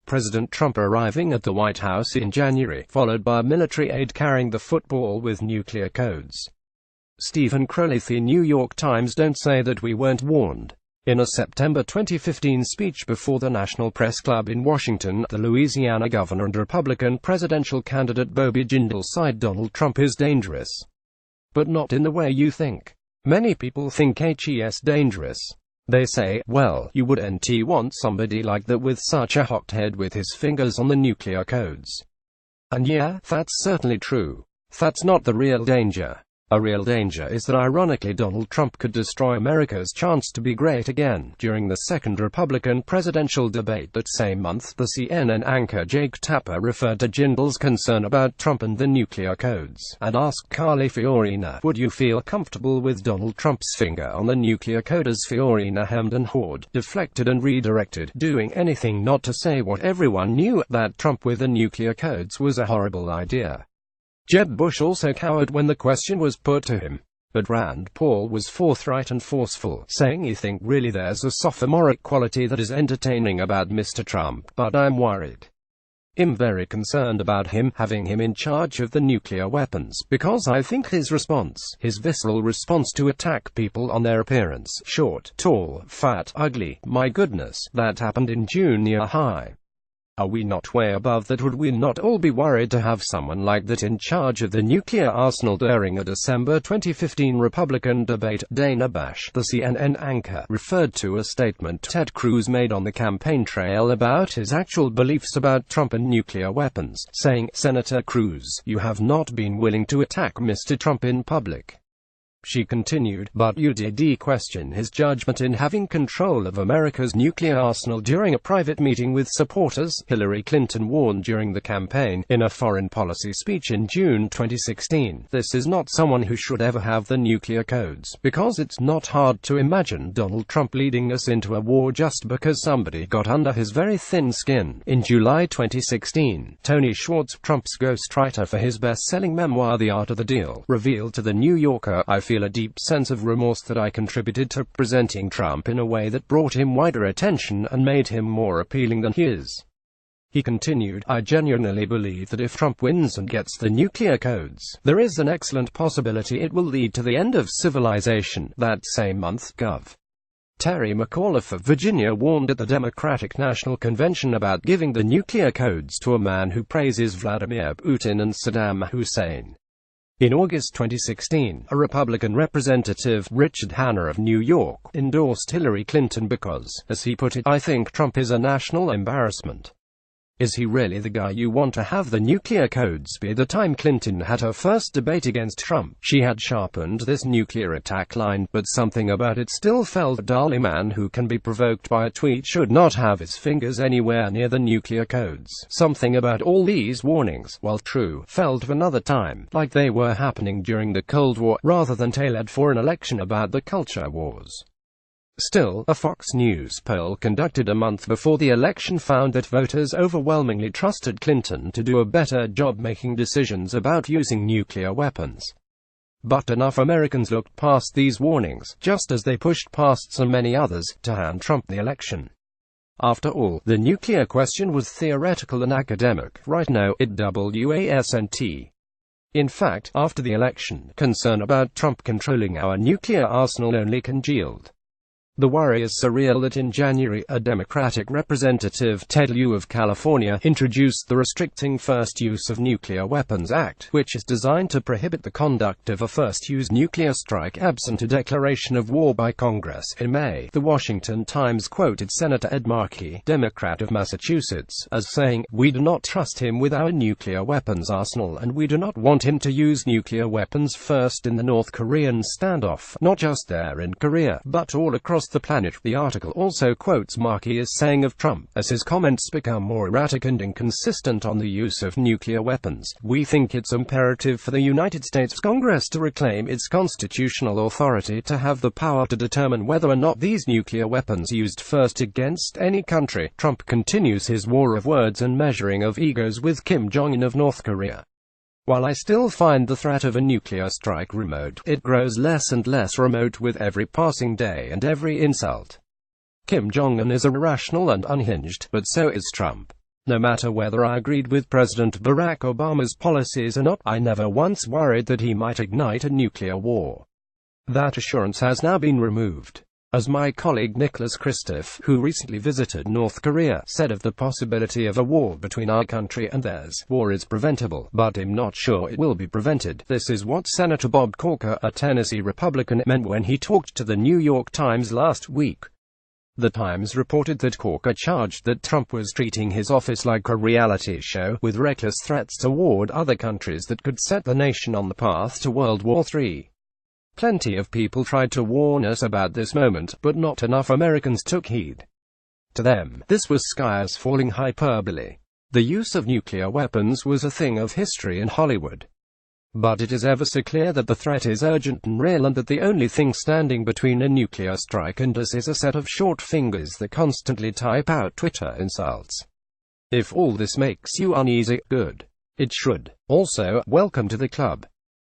President Trump arriving at the White House in January, followed by a military aide carrying the football with nuclear codes. Stephen CrowleyThe New York Times don't say that we weren't warned. In a September 2015 speech before the National Press Club in Washington, the Louisiana governor and Republican presidential candidate Bobby Jindal said Donald Trump is dangerous. But not in the way you think. Many people think he's dangerous. They say, well, you wouldn't want somebody like that with such a hothead with his fingers on the nuclear codes. And yeah, that's certainly true. That's not the real danger. A real danger is that ironically Donald Trump could destroy America's chance to be great again. During the second Republican presidential debate that same month, the CNN anchor Jake Tapper referred to Jindal's concern about Trump and the nuclear codes, and asked Carly Fiorina, would you feel comfortable with Donald Trump's finger on the nuclear code? As Fiorina hemmed and hawed, deflected and redirected, doing anything not to say what everyone knew, that Trump with the nuclear codes was a horrible idea. Jeb Bush also cowered when the question was put to him. But Rand Paul was forthright and forceful, saying he think really there's a sophomoric quality that is entertaining about Mr. Trump, but I'm worried. I'm very concerned about him, having him in charge of the nuclear weapons, because I think his response, his visceral response to attack people on their appearance, short, tall, fat, ugly, my goodness, that happened in junior high. Are we not way above that? Would we not all be worried to have someone like that in charge of the nuclear arsenal? During a December 2015 Republican debate, Dana Bash, the CNN anchor, referred to a statement Ted Cruz made on the campaign trail about his actual beliefs about Trump and nuclear weapons, saying, Senator Cruz, you have not been willing to attack Mr. Trump in public. She continued, but you did question his judgment in having control of America's nuclear arsenal during a private meeting with supporters, Hillary Clinton warned during the campaign. In a foreign policy speech in June 2016, this is not someone who should ever have the nuclear codes, because it's not hard to imagine Donald Trump leading us into a war just because somebody got under his very thin skin. In July 2016, Tony Schwartz, Trump's ghostwriter for his best-selling memoir The Art of the Deal, revealed to The New Yorker, I feel a deep sense of remorse that I contributed to presenting Trump in a way that brought him wider attention and made him more appealing than he is. He continued, I genuinely believe that if Trump wins and gets the nuclear codes, there is an excellent possibility it will lead to the end of civilization. That same month, Gov. Terry McAuliffe of Virginia warned at the Democratic National Convention about giving the nuclear codes to a man who praises Vladimir Putin and Saddam Hussein. In August 2016, a Republican representative, Richard Hanna of New York, endorsed Hillary Clinton because, as he put it, I think Trump is a national embarrassment. Is he really the guy you want to have the nuclear codes? By the time Clinton had her first debate against Trump, she had sharpened this nuclear attack line, but something about it still felt dull. A man who can be provoked by a tweet should not have his fingers anywhere near the nuclear codes. Something about all these warnings, while true, felt another time like they were happening during the Cold War, rather than tailored for an election about the culture wars. Still, a Fox News poll conducted a month before the election found that voters overwhelmingly trusted Clinton to do a better job making decisions about using nuclear weapons. But enough Americans looked past these warnings, just as they pushed past so many others, to hand Trump the election. After all, the nuclear question was theoretical and academic. Right now, it wasn't. In fact, after the election, concern about Trump controlling our nuclear arsenal only congealed. The worry is so real that in January, a Democratic representative, Ted Lieu of California, introduced the Restricting First Use of Nuclear Weapons Act, which is designed to prohibit the conduct of a first-use nuclear strike absent a declaration of war by Congress. In May, the Washington Times quoted Senator Ed Markey, Democrat of Massachusetts, as saying, we do not trust him with our nuclear weapons arsenal and we do not want him to use nuclear weapons first in the North Korean standoff, not just there in Korea, but all across the planet. The article also quotes Markey as saying of Trump, as his comments become more erratic and inconsistent on the use of nuclear weapons, we think it's imperative for the United States Congress to reclaim its constitutional authority to have the power to determine whether or not these nuclear weapons used first against any country. Trump continues his war of words and measuring of egos with Kim Jong-un of North Korea. While I still find the threat of a nuclear strike remote, it grows less and less remote with every passing day and every insult. Kim Jong-un is irrational and unhinged, but so is Trump. No matter whether I agreed with President Barack Obama's policies or not, I never once worried that he might ignite a nuclear war. That assurance has now been removed. As my colleague Nicholas Kristof, who recently visited North Korea, said of the possibility of a war between our country and theirs, war is preventable, but I'm not sure it will be prevented. This is what Senator Bob Corker, a Tennessee Republican, meant when he talked to the New York Times last week. The Times reported that Corker charged that Trump was treating his office like a reality show, with reckless threats toward other countries that could set the nation on the path to World War III. Plenty of people tried to warn us about this moment, but not enough Americans took heed. To them, this was sky-falling hyperbole. The use of nuclear weapons was a thing of history in Hollywood. But it is ever so clear that the threat is urgent and real, and that the only thing standing between a nuclear strike and us is a set of short fingers that constantly type out Twitter insults. If all this makes you uneasy, good. It should. Also, welcome to the club.